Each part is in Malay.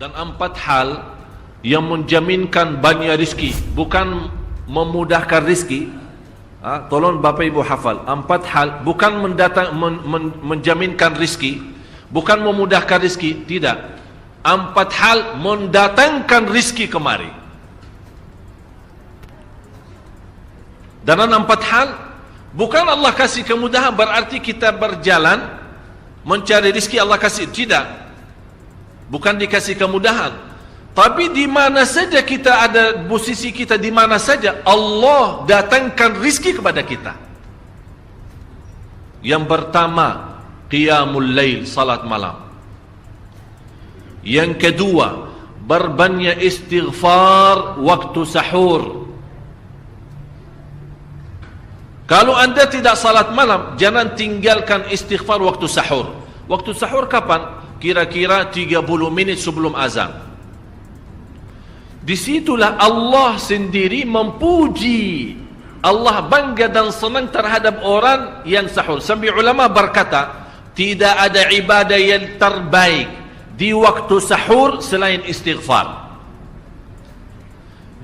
Dan 4 hal yang menjaminkan banyak rizki, bukan memudahkan rizki. Tolong Bapak Ibu hafal. 4 hal bukan menjaminkan rizki, bukan memudahkan rizki, tidak. 4 hal mendatangkan rizki kemari. Dan 4 hal bukan Allah kasih kemudahan berarti kita berjalan mencari rizki Allah kasih, tidak. Bukan dikasih kemudahan, tapi di mana saja kita ada, posisi kita di mana saja, Allah datangkan rizki kepada kita. Yang pertama, qiyamul lail, salat malam. Yang kedua, berbanyak istighfar waktu sahur. Kalau anda tidak salat malam, jangan tinggalkan istighfar waktu sahur. Waktu sahur kapan? Kira-kira 30 minit sebelum azan. Disitulah Allah sendiri memuji, Allah bangga dan senang terhadap orang yang sahur. Sampai ulama berkata, tidak ada ibadah yang terbaik di waktu sahur selain istighfar.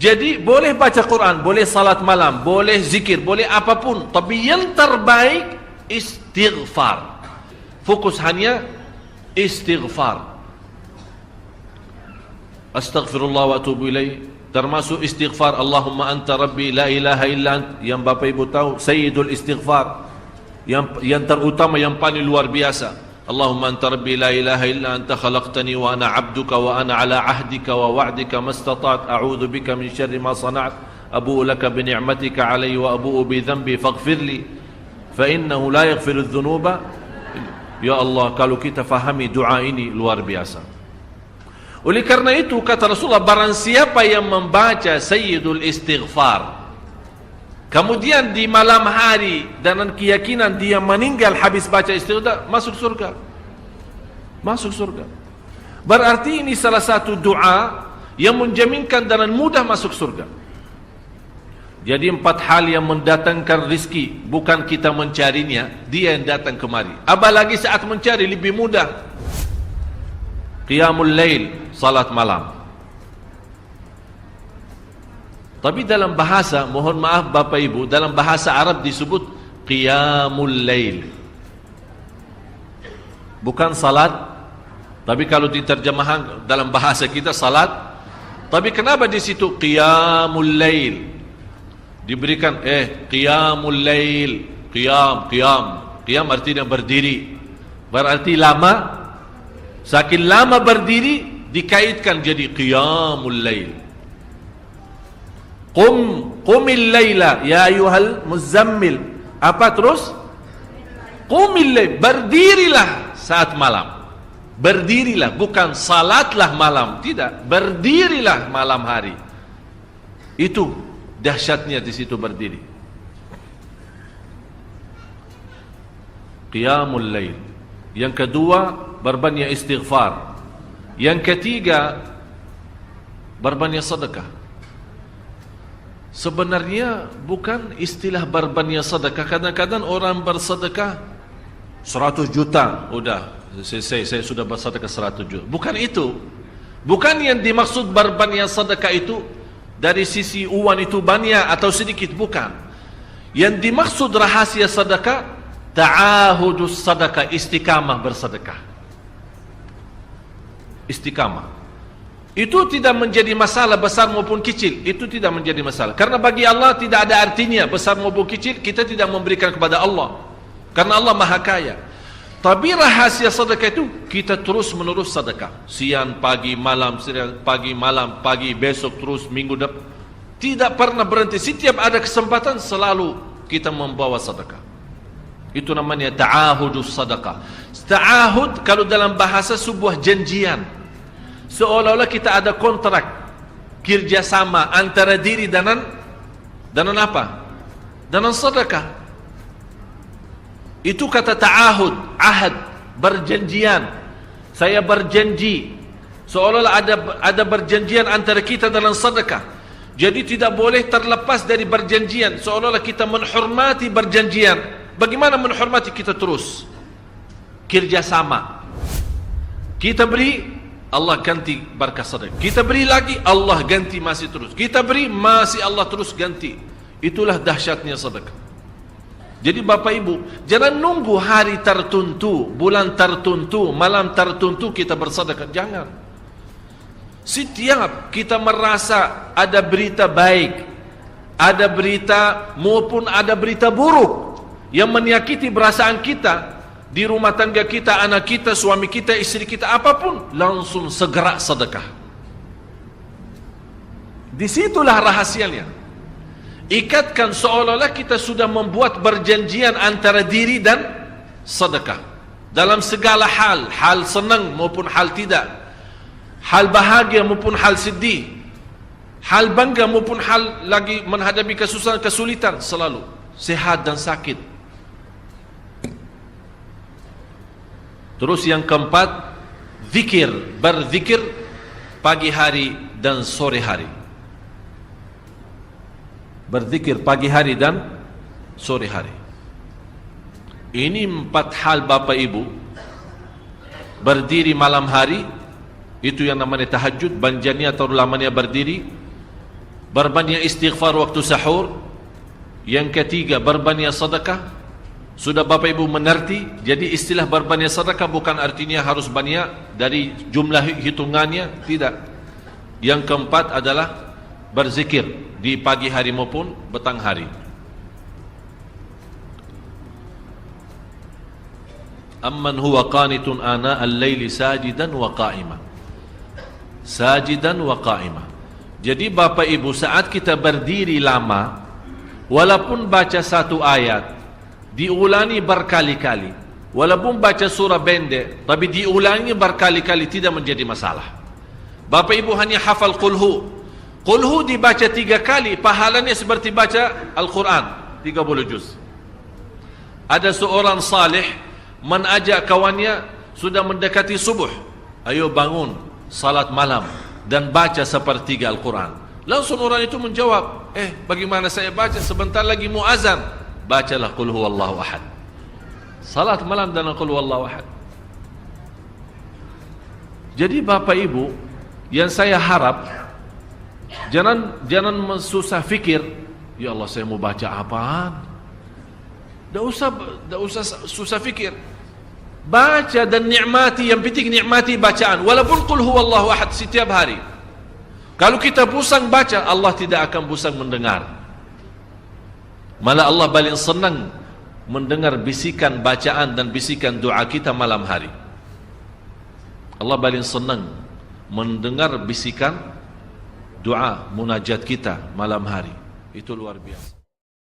Jadi boleh baca Quran, boleh salat malam, boleh zikir, boleh apapun, tapi yang terbaik istighfar. Fokus hanya istighfar. Astaghfirullah wa atubu ilaih, termasuk istighfar Allahumma anta rabbi la ilaha illa ant, yang Bapak Ibu tahu sayyidul istighfar, yang terutama, yang paling luar biasa. Allahumma anta rabbi la ilaha illa anta khalaqtani wa ana abduka wa ana ala ahdika wa wa'dika mastata'at a'udzu bika min syarri ma sana'at abu'u laka bi ni'matika alayya wa abu'u bi dhanbi faghfirli fa innahu la yaghfiru adh-dhunuba. Ya Allah, kalau kita fahami doa ini luar biasa. Oleh karena itu kata Rasulullah, barang siapa yang membaca sayyidul istighfar, kemudian di malam hari dengan keyakinan dia meninggal habis baca istighfar, masuk surga. Masuk surga. Berarti ini salah satu doa yang menjaminkan dengan mudah masuk surga. Jadi 4 hal yang mendatangkan rizki, bukan kita mencarinya, dia yang datang kemari. Apalagi saat mencari lebih mudah. Qiyamul lail, salat malam. Tapi dalam bahasa, mohon maaf Bapak Ibu, dalam bahasa Arab disebut qiyamul lail, bukan salat. Tapi kalau diterjemahkan dalam bahasa kita salat. Tapi kenapa di situ qiyamul lail? Diberikan qiyamul lail, qiyam artinya berdiri, berarti lama. Saking lama berdiri dikaitkan jadi qiyamul lail. Qumil laila ya ayyuhal muzammil. Apa terus? Qumil lail, berdirilah saat malam. Berdirilah, bukan salatlah malam, tidak, berdirilah malam hari. Itu dahsyatnya di situ berdiri. Qiyamul lail. Yang kedua, berbanyak istighfar. Yang ketiga, berbanyak sedekah. Sebenarnya bukan istilah berbanyak sedekah. Kadang-kadang orang bersedekah 100 juta, udah saya sudah bersedekah 100 juta. Bukan itu. Bukan yang dimaksud berbanyak sedekah itu dari sisi uang itu banyak atau sedikit, bukan. Yang dimaksud rahasia sedekah, ta'ahudus sedekah, istiqamah bersedekah. Istiqamah. Itu tidak menjadi masalah besar maupun kecil, itu tidak menjadi masalah. Karena bagi Allah tidak ada artinya besar maupun kecil, kita tidak memberikan kepada Allah. Karena Allah Maha Kaya. Tapi rahasia sedekah itu kita terus menerus sedekah. Siang, pagi, malam, siang, pagi, malam, pagi, besok, terus minggu depan. Tidak pernah berhenti. Setiap ada kesempatan selalu kita membawa sedekah. Itu namanya ta'ahudus sedekah. Ta'ahud kalau dalam bahasa sebuah janjian. Seolah-olah kita ada kontrak kerjasama antara diri dengan apa? Dengan sedekah. Itu kata ta'ahud, ahad, berjanjian. Saya berjanji. Seolah-olah ada berjanjian antara kita dalam sedekah. Jadi tidak boleh terlepas dari berjanjian. Seolah-olah kita menghormati berjanjian. Bagaimana menghormati? Kita terus kerjasama. Kita beri, Allah ganti berkah sedekah. Kita beri lagi, Allah ganti masih terus. Kita beri, masih Allah terus ganti. Itulah dahsyatnya sedekah. Jadi Bapak Ibu, jangan nunggu hari tertentu, bulan tertentu, malam tertentu kita bersedekah. Jangan. Setiap kita merasa ada berita baik, ada berita maupun ada berita buruk yang menyakiti perasaan kita di rumah tangga kita, anak kita, suami kita, istri kita, apapun, langsung segera sedekah. Disitulah rahasianya. Ikatkan seolah-olah kita sudah membuat perjanjian antara diri dan sedekah dalam segala hal, hal senang maupun hal tidak, hal bahagia maupun hal sedih, hal bangga maupun hal lagi menghadapi kesusahan, kesulitan, selalu sehat dan sakit. Terus yang keempat, zikir, berzikir pagi hari dan sore hari. Berzikir pagi hari dan sore hari. Ini 4 hal Bapak Ibu. Berdiri malam hari, itu yang namanya tahajud, banjanya atau lamanya berdiri. Berbanyak istighfar waktu sahur. Yang ketiga, berbanyak sedekah. Sudah Bapak Ibu mengerti. Jadi istilah berbanyak sedekah bukan artinya harus banyak dari jumlah hitungannya, tidak. Yang keempat adalah berzikir di pagi hari maupun petang hari. Amman huwa qanitun ana al-laili sajidan wa qa'ima. Sajidan wa qa'ima. Jadi Bapak Ibu, saat kita berdiri lama, walaupun baca satu ayat, diulangi berkali-kali, walaupun baca surah pendek, tapi diulangi berkali-kali, tidak menjadi masalah. Bapak Ibu hanya hafal qulhu. Qulhu dibaca 3 kali, pahalanya seperti baca Al-Quran 30 juz. Ada seorang salih mengajak kawannya, sudah mendekati subuh, ayo bangun salat malam dan baca sepertiga Al-Quran. Langsung orang itu menjawab, bagaimana saya baca, sebentar lagi mau azan. Bacalah qul huwallahu ahad. Salat malam dan qul huwallahu ahad. Jadi Bapak Ibu, yang saya harap, jangan susah fikir, ya Allah saya mau baca apaan. Tidak usah susah fikir. Baca dan nikmati, yang penting nikmati bacaan. Walaupun qul huwallahu ahad setiap hari. Kalau kita pusing baca, Allah tidak akan pusing mendengar. Malah Allah paling senang mendengar bisikan bacaan dan bisikan doa kita malam hari. Allah paling senang mendengar bisikan doa munajat kita malam hari. Itu luar biasa.